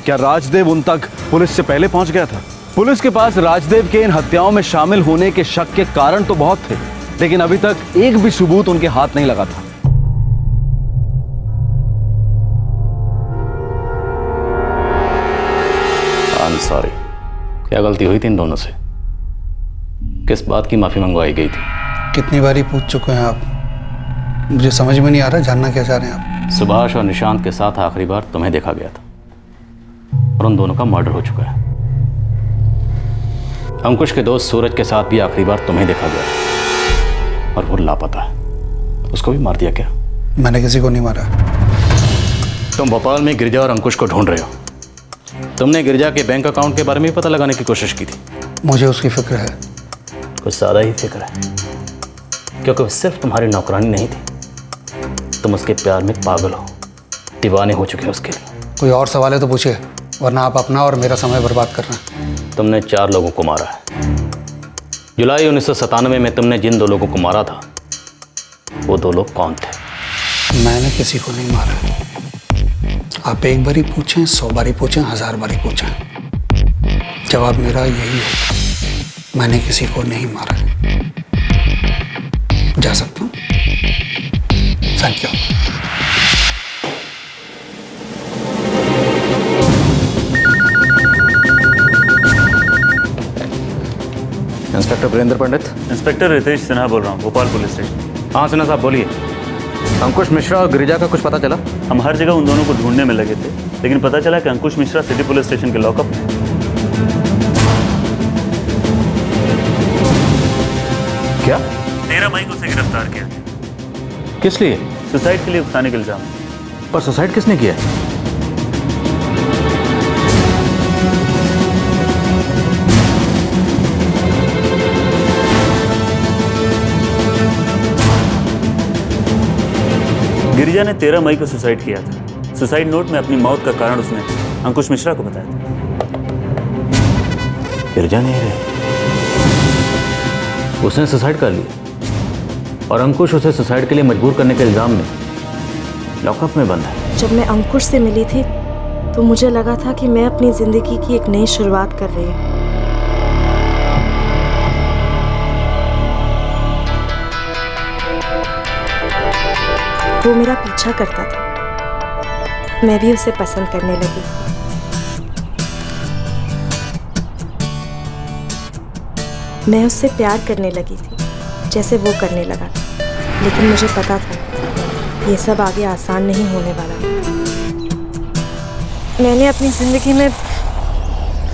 क्या राजदेव उन तक पुलिस से पहले पहुंच गया था? पुलिस के पास राजदेव के इन हत्याओं में शामिल होने के शक के कारण तो बहुत थे, लेकिन अभी तक एक भी सबूत उनके हाथ नहीं लगा था। I am sorry. क्या गलती हुई थी इन दोनों से? किस बात की माफी मंगवाई गई थी? कितनी बारी पूछ चुके हैं आप, मुझे समझ में नहीं आ रहा जानना क्या चाह रहे हैं आप। सुभाष और निशांत के साथ आखिरी बार तुम्हें देखा गया था और उन दोनों का मर्डर हो चुका है। अंकुश के दोस्त सूरज के साथ भी आखिरी बार तुम्हें देखा गया और वो लापता है। उसको भी मार दिया क्या? मैंने किसी को नहीं मारा। तुम भोपाल में गिरजा और अंकुश को ढूंढ रहे हो। तुमने गिरजा के बैंक अकाउंट के बारे में पता लगाने की कोशिश की थी। मुझे उसकी फिक्र है। कुछ ज़्यादा ही फिक्र है, क्योंकि वो सिर्फ तुम्हारी नौकरानी नहीं थी, तुम उसके प्यार में पागल हो, दीवाने हो चुके हो उसके लिए। कोई और सवाल है तो पूछिए, वरना आप अपना और मेरा समय बर्बाद कर रहे हैं। तुमने 4 लोगों को मारा है। जुलाई 1997 में तुमने जिन 2 लोगों को मारा था, वो 2 लोग कौन थे? मैंने किसी को नहीं मारा। आप एक बारी पूछें, 100 बारी पूछें, 1000 बारी पूछें, जवाब मेरा यही होगा, मैंने किसी को नहीं मारा। जा सकता हूँ? Thank you. Inspector Virendra Pandit. Inspector Ritesh Sinha बोल रहा हूँ, भोपाल पुलिस स्टेशन। हाँ सिन्हा साहब बोलिए। अंकुश मिश्रा और गिरिजा का कुछ पता चला? हम हर जगह उन दोनों को ढूंढने में लगे थे, लेकिन पता चला कि अंकुश मिश्रा सिटी पुलिस स्टेशन के लॉकअप में। क्या? 13 मई को उसे गिरफ्तार किया। किस लिए? सुसाइड के लिए उकसाने के इल्जाम। पर सुसाइड किसने किया? गिरिजा ने 13 मई को सुसाइड किया था। सुसाइड नोट में अपनी मौत का कारण उसने अंकुश मिश्रा को बताया था। गिरिजा नहीं रहे, उसने सुसाइड कर लिया और अंकुश उसे सुसाइड के लिए मजबूर करने के इल्जाम में लॉकअप में बंद है। जब मैं अंकुश से मिली थी तो मुझे लगा था कि मैं अपनी जिंदगी की एक नई शुरुआत कर रही हूँ। वो मेरा पीछा करता था, मैं भी उसे पसंद करने लगी। मैं उससे प्यार करने लगी थी जैसे वो करने लगा था, लेकिन मुझे पता था ये सब आगे आसान नहीं होने वाला। मैंने अपनी जिंदगी में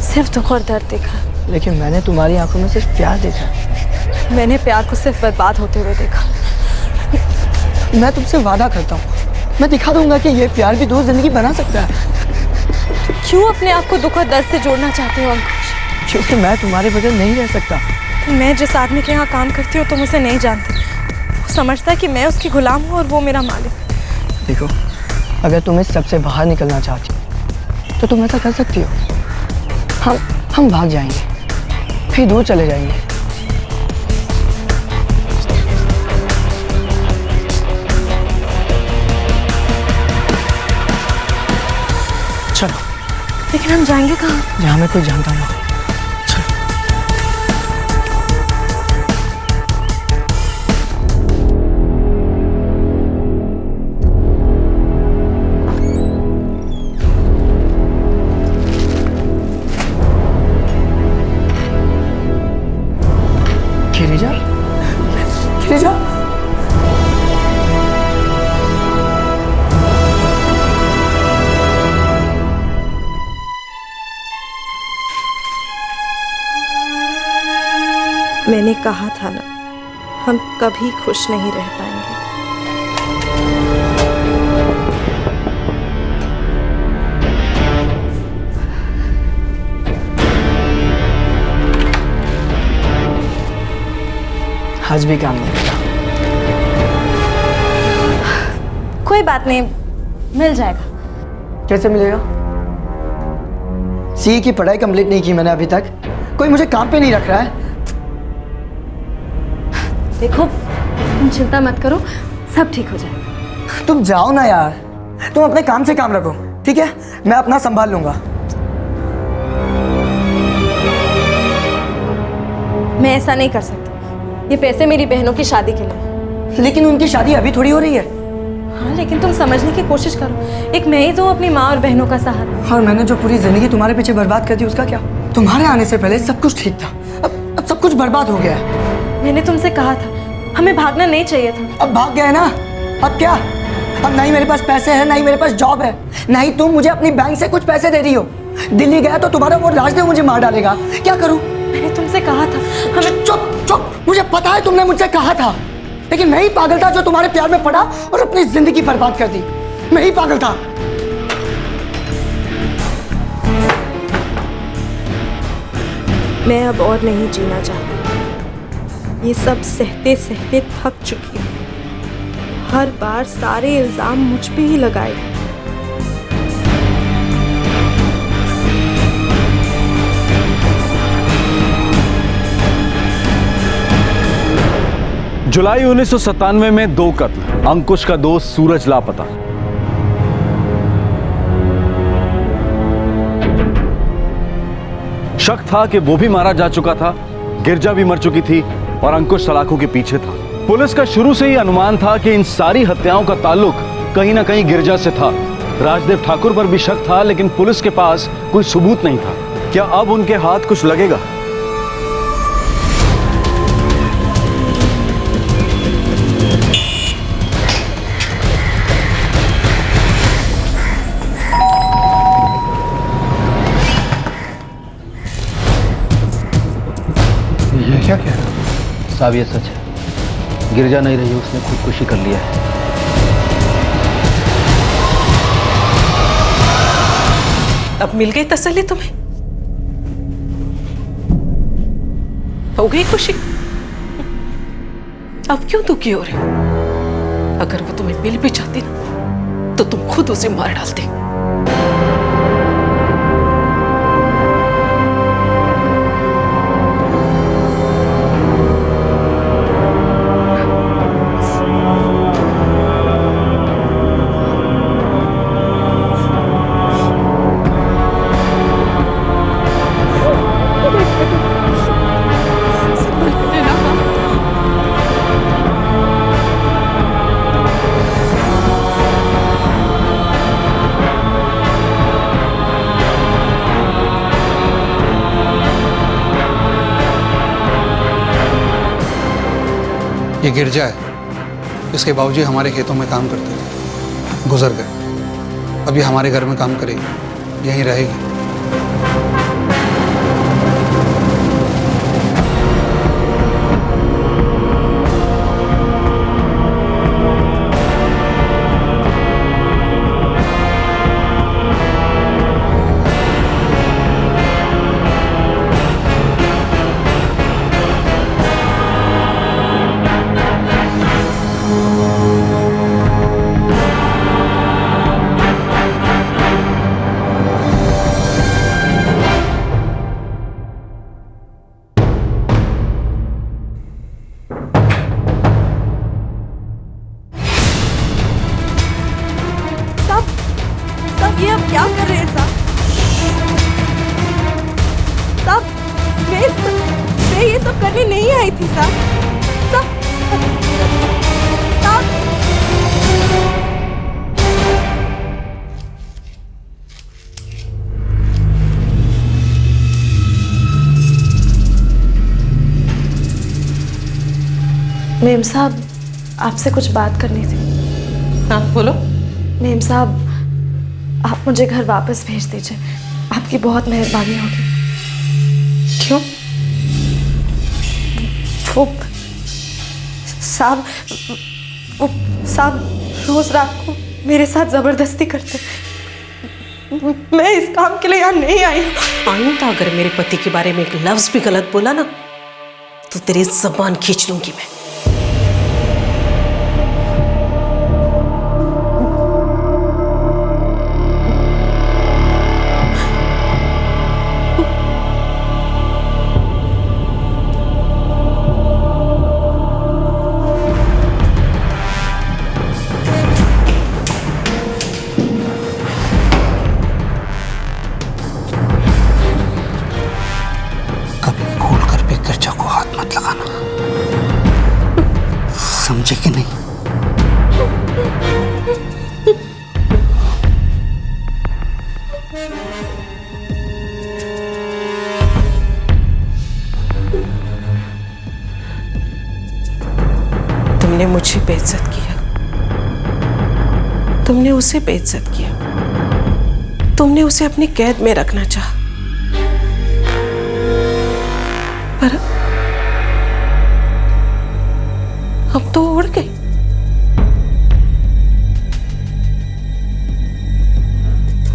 सिर्फ दुख और दर्द देखा, लेकिन मैंने तुम्हारी आंखों में सिर्फ प्यार देखा। मैंने प्यार को सिर्फ बर्बाद होते हुए देखा। मैं तुमसे वादा करता हूँ, मैं दिखा दूंगा कि ये प्यार भी 2 जिंदगी बना सकता है। तो क्यों अपने आप को दुख और दर्द से जोड़ना चाहते हो अंकुश? क्योंकि मैं तुम्हारे बगैर नहीं रह सकता। तो मैं जिस आदमी के यहाँ काम करती हूँ तुम उसे नहीं जानते। वो समझता है कि मैं उसकी गुलाम हूँ और वो मेरा मालिक। देखो, अगर तुम इस सबसे बाहर निकलना चाहती हो तो तुम ऐसा कर सकती हो। हम भाग जाएंगे, फिर दूर चले जाएंगे। चलो। लेकिन हम जाएंगे कहाँ? जहाँ मैं कोई जानता ना हो। गिरिजा, गिरिजा, मैंने कहा था ना, हम कभी खुश नहीं रह पाएंगे। आज भी काम नहीं किया। कोई बात नहीं, मिल जाएगा। कैसे मिलेगा? सीए की पढ़ाई कंप्लीट नहीं की मैंने अभी तक, कोई मुझे काम पे नहीं रख रहा है। देखो, तुम चिंता मत करो, सब ठीक हो जाएगा। तुम जाओ ना यार, तुम अपने काम से काम रखो, ठीक है? मैं अपना संभाल लूंगा। मैं ऐसा नहीं कर सकती। ये पैसे मेरी बहनों की शादी के लिए। लेकिन उनकी शादी अभी थोड़ी हो रही है। हाँ, लेकिन तुम समझने की कोशिश करो। एक मैं ही तो अपनी माँ और बहनों का सहारा। और मैंने जो पूरी जिंदगी तुम्हारे पीछे बर्बाद कर दी, उसका क्या? तुम्हारे आने से पहले सब कुछ ठीक था, अब सब कुछ बर्बाद हो गया है। मैंने तुमसे कहा था हमें भागना नहीं चाहिए था। अब भाग गए ना, अब क्या? अब ना ही मेरे पास पैसे हैं, ना ही मेरे पास जॉब है, ना ही तुम मुझे अपनी बैंक से कुछ पैसे दे रही हो। दिल्ली गया तो तुम्हारा वो राजदेव मुझे मार डालेगा। क्या करूं? मैंने तुमसे कहा था हमें। चुप चुप, मुझे पता है तुमने मुझसे कहा था, लेकिन मैं ही पागल था जो तुम्हारे प्यार में पड़ा और अपनी जिंदगी बर्बाद कर दी। मैं ही पागल था। मैं अब और नहीं जीना चाहती। ये सब सहते सहते थक चुकी हूँ। हर बार सारे इल्जाम मुझ पे ही लगाए। जुलाई 1997 में 2 कत्ल। अंकुश का दोस्त सूरज लापता। शक था कि वो भी मारा जा चुका था, गिरजा भी मर चुकी थी और अंकुश सलाखों के पीछे था। पुलिस का शुरू से ही अनुमान था कि इन सारी हत्याओं का ताल्लुक कहीं ना कहीं गिरजा से था। राजदेव ठाकुर पर भी शक था, लेकिन पुलिस के पास कोई सबूत नहीं था। क्या अब उनके हाथ कुछ लगेगा? ये क्या कह रहा है? साहब ये सच है, गिरजा नहीं रही, उसने खुदकुशी कर लिया है। अब मिल गई तसल्ली तुम्हें? हो गई खुशी? अब क्यों दुखी हो रहे हो? अगर वो तुम्हें मिल भी जाती ना, तो तुम खुद उसे मार डालते। ये गिरजा है, इसके बाबूजी हमारे खेतों में काम करते थे, गुजर गए। अब ये हमारे घर में काम करेगी, यहीं रहेगी। ये अब क्या कर रहे हैं साहब? साहब, मैं ये सब करने नहीं आई थी साहब। साहब, मेम साहब, आपसे कुछ बात करनी थी। हाँ बोलो। मेम साहब, आप मुझे घर वापस भेज दीजिए, आपकी बहुत मेहरबानी होगी। क्यों? वो साहब रोज रात को मेरे साथ जबरदस्ती करते। मैं इस काम के लिए यहाँ नहीं आई। आइंदा अगर मेरे पति के बारे में एक लफ्ज भी गलत बोला ना, तो तेरी जबान खींच लूंगी मैं। तुमने मुझे बेइज्जत किया, तुमने उसे बेइज्जत किया, तुमने उसे अपनी कैद में रखना चाहा, पर अब तो उड़ गई।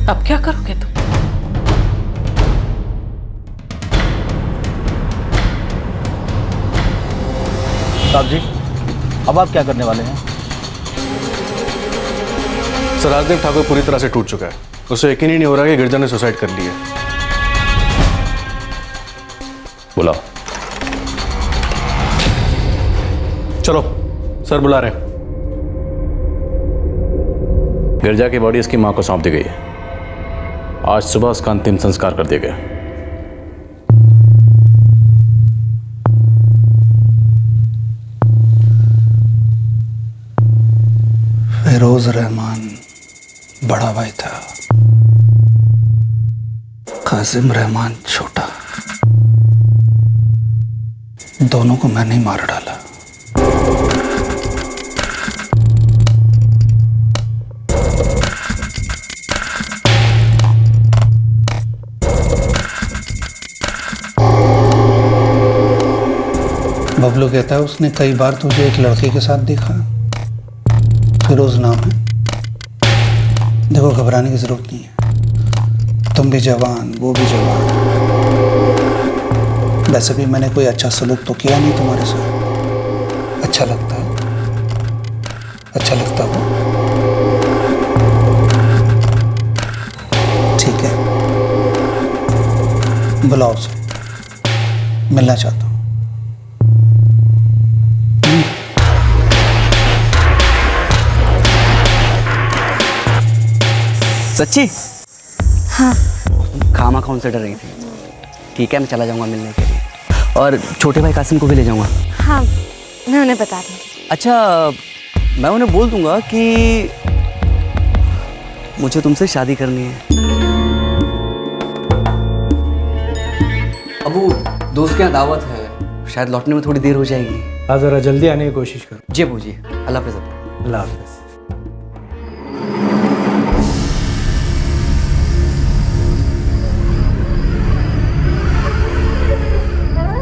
अब क्या करोगे तुम? साहब जी, अब आप क्या करने वाले हैं? सर, राजदेव ठाकुर पूरी तरह से टूट चुका है। उसे यकीन ही नहीं हो रहा कि गिरजा ने सुसाइड कर ली है। बुलाओ। चलो, सर बुला रहे हैं। गिरजा की बॉडी इसकी मां को सौंप दी गई है। आज सुबह उसका अंतिम संस्कार कर दिया गया। फिरोज रहमान बड़ा भाई था, कासिम रहमान छोटा। दोनों को मैंने ही मार डाला। बबलू कहता है उसने कई बार तुझे एक लड़के के साथ देखा, फिरोज नाम है। देखो, घबराने की जरूरत नहीं है, तुम भी जवान, वो भी जवान। वैसे भी मैंने कोई अच्छा सलूक तो किया नहीं तुम्हारे साथ। अच्छा लगता है, अच्छा लगता हो, ठीक है, बुलाओ उसे, मिलना चाहता हूँ। सच्ची? हाँ। खामा कौन से डर रही थी? ठीक है, मैं चला जाऊंगा मिलने के लिए, और छोटे भाई कासिम को भी ले जाऊंगा। हाँ, मैं उन्हें बता दूँगी। अच्छा, मैं उन्हें बोल दूंगा कि मुझे तुमसे शादी करनी है। अब वो दोस्त के यहाँ दावत है, शायद लौटने में थोड़ी देर हो जाएगी। हाँ, जरा जल्दी आने की कोशिश करो। जी अबू जी, अल्लाह हाफिज़। अल्लाह हाफिज़।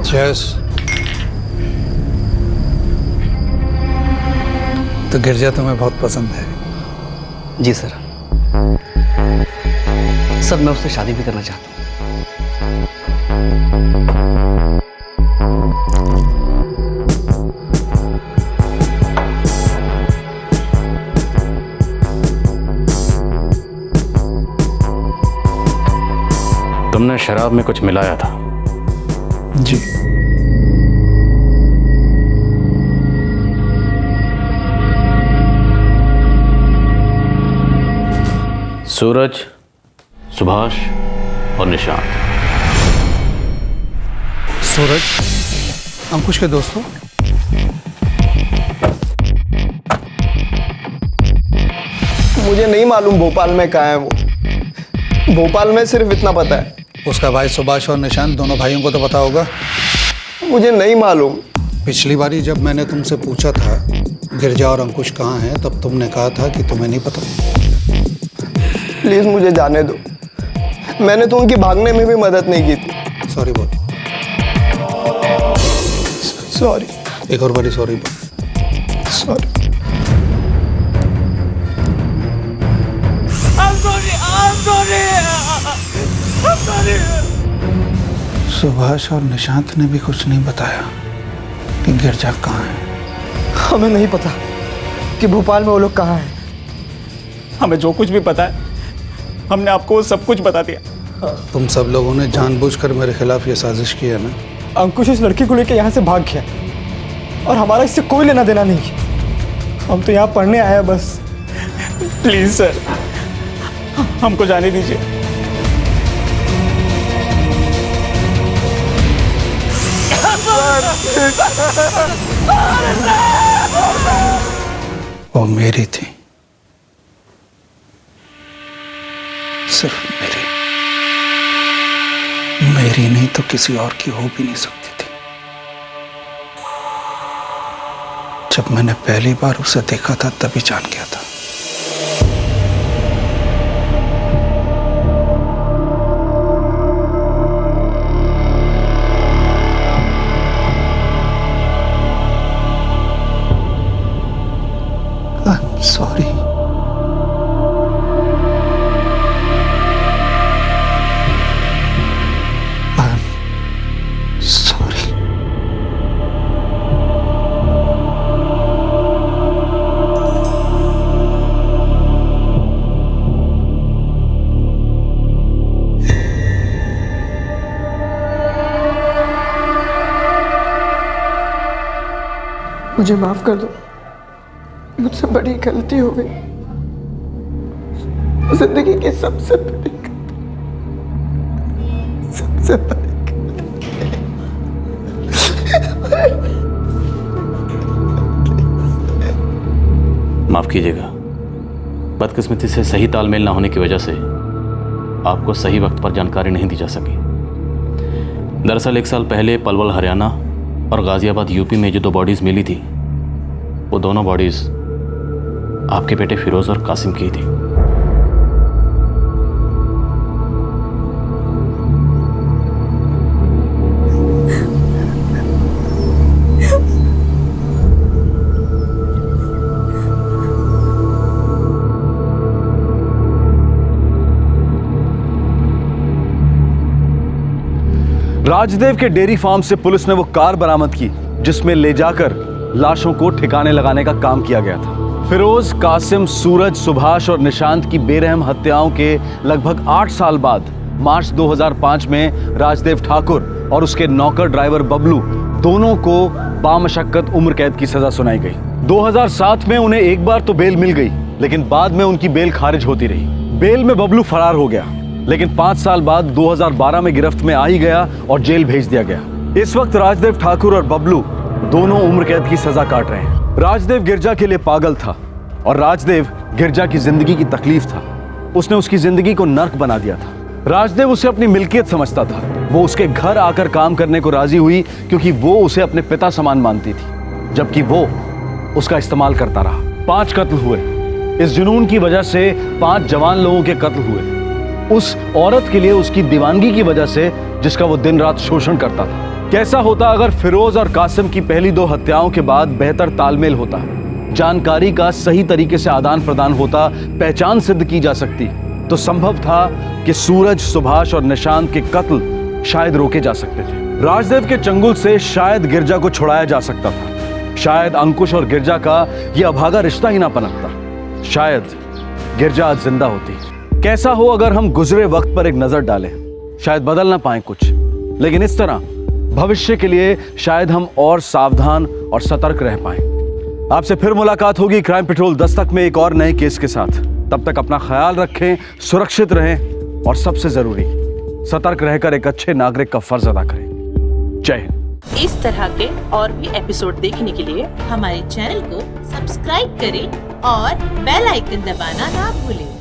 यस, तो गिरजा तुम्हें बहुत पसंद है? जी सर, सब मैं उससे शादी भी करना चाहता हूँ। तुमने शराब में कुछ मिलाया था? जी। सूरज, सुभाष और निशांत। सूरज अंकुश के दोस्त हो? मुझे नहीं मालूम भोपाल में कहाँ है वो। भोपाल में सिर्फ इतना पता है। उसका भाई सुभाष और निशांत, दोनों भाइयों को तो पता होगा? मुझे नहीं मालूम। पिछली बारी जब मैंने तुमसे पूछा था गिरजा और अंकुश कहाँ हैं, तब तुमने कहा था कि तुम्हें नहीं पता। प्लीज मुझे जाने दो, मैंने तो उनकी भागने में भी मदद नहीं की थी। सॉरी बोल। सॉरी। एक और बारी सॉरी बोल। सॉरी। सुभाष और निशांत ने भी कुछ नहीं बताया कि गिरजा कहाँ है। हमें नहीं पता कि भोपाल में वो लोग कहाँ हैं। हमें जो कुछ भी पता है हमने आपको सब कुछ बता दिया। तुम सब लोगों ने जानबूझकर मेरे खिलाफ ये साजिश की है ना? अंकुश इस लड़की को लेकर यहाँ से भाग गया और हमारा इससे कोई लेना देना नहीं है। हम तो यहाँ पढ़ने आए हैं बस। प्लीज सर, हमको जाने दीजिए। वो मेरी थी, सिर्फ मेरी नहीं तो किसी और की हो भी नहीं सकती थी। जब मैंने पहली बार उसे देखा था तभी जान गया था। I'm sorry. I'm sorry. मुझे माफ कर दो, मुझसे बड़ी गलती हो गई, जिंदगी की सबसे बड़ी गलती, सबसे बड़ी माफ कीजिएगा, बदकिस्मती से सही तालमेल ना होने की वजह से आपको सही वक्त पर जानकारी नहीं दी जा सकी। दरअसल 1 साल पहले पलवल हरियाणा और गाजियाबाद यूपी में जो 2 बॉडीज़ मिली थी, वो दोनों बॉडीज़ आपके बेटे फिरोज़ और कासिम की थी। राजदेव के डेयरी फार्म से पुलिस ने वो कार बरामद की जिसमें ले जाकर लाशों को ठिकाने लगाने का काम किया गया था। फिरोज, कासिम, सूरज, सुभाष और निशांत की बेरहम हत्याओं के लगभग 8 साल बाद मार्च 2005 में राजदेव ठाकुर और उसके नौकर ड्राइवर बबलू दोनों को बामशक्कत उम्र कैद की सजा सुनाई गई। 2007 में उन्हें एक बार तो बेल मिल गई, लेकिन बाद में उनकी बेल खारिज होती रही। बेल में बबलू फरार हो गया, लेकिन 5 साल बाद 2012 में गिरफ्त में आ ही गया और जेल भेज दिया गया। इस वक्त राजदेव ठाकुर और बबलू दोनों उम्र कैद की सजा काट रहे हैं। राजदेव गिरजा के लिए पागल था और राजदेव गिरजा की जिंदगी की तकलीफ था। उसने उसकी जिंदगी को नर्क बना दिया था। राजदेव उसे अपनी मिल्कियत समझता था। वो उसके घर आकर काम करने को राजी हुई क्योंकि वो उसे अपने पिता समान मानती थी, जबकि वो उसका इस्तेमाल करता रहा। 5 कत्ल हुए। इस जुनून की वजह से 5 जवान लोगों के कत्ल हुए, उस औरत के लिए उसकी दीवानगी की वजह से जिसका वो दिन रात शोषण करता था। कैसा होता अगर फिरोज और कासिम की पहली 2 हत्याओं के बाद बेहतर तालमेल होता, जानकारी का सही तरीके से आदान प्रदान होता, पहचान सिद्ध की जा सकती, तो संभव था कि सूरज, सुभाष और निशांत के कत्ल शायद रोके जा सकते थे। राजदेव के चंगुल से शायद गिरजा को छुड़ाया जा सकता था। शायद अंकुश और गिरजा का यह अभागा रिश्ता ही ना पनपता। शायद गिरजा आज जिंदा होती। कैसा हो अगर हम गुजरे वक्त पर एक नजर डालें, शायद बदल ना पाए कुछ, लेकिन इस तरह भविष्य के लिए शायद हम और सावधान और सतर्क रह पाए। आपसे फिर मुलाकात होगी क्राइम पेट्रोल दस्तक में एक और नए केस के साथ। तब तक अपना ख्याल रखें, सुरक्षित रहें और सबसे जरूरी सतर्क रहकर एक अच्छे नागरिक का फर्ज अदा करें। जय हिंद। इस तरह के और भी एपिसोड देखने के लिए हमारे चैनल को सब्सक्राइब करें और बेल आइकन दबाना ना भूलें।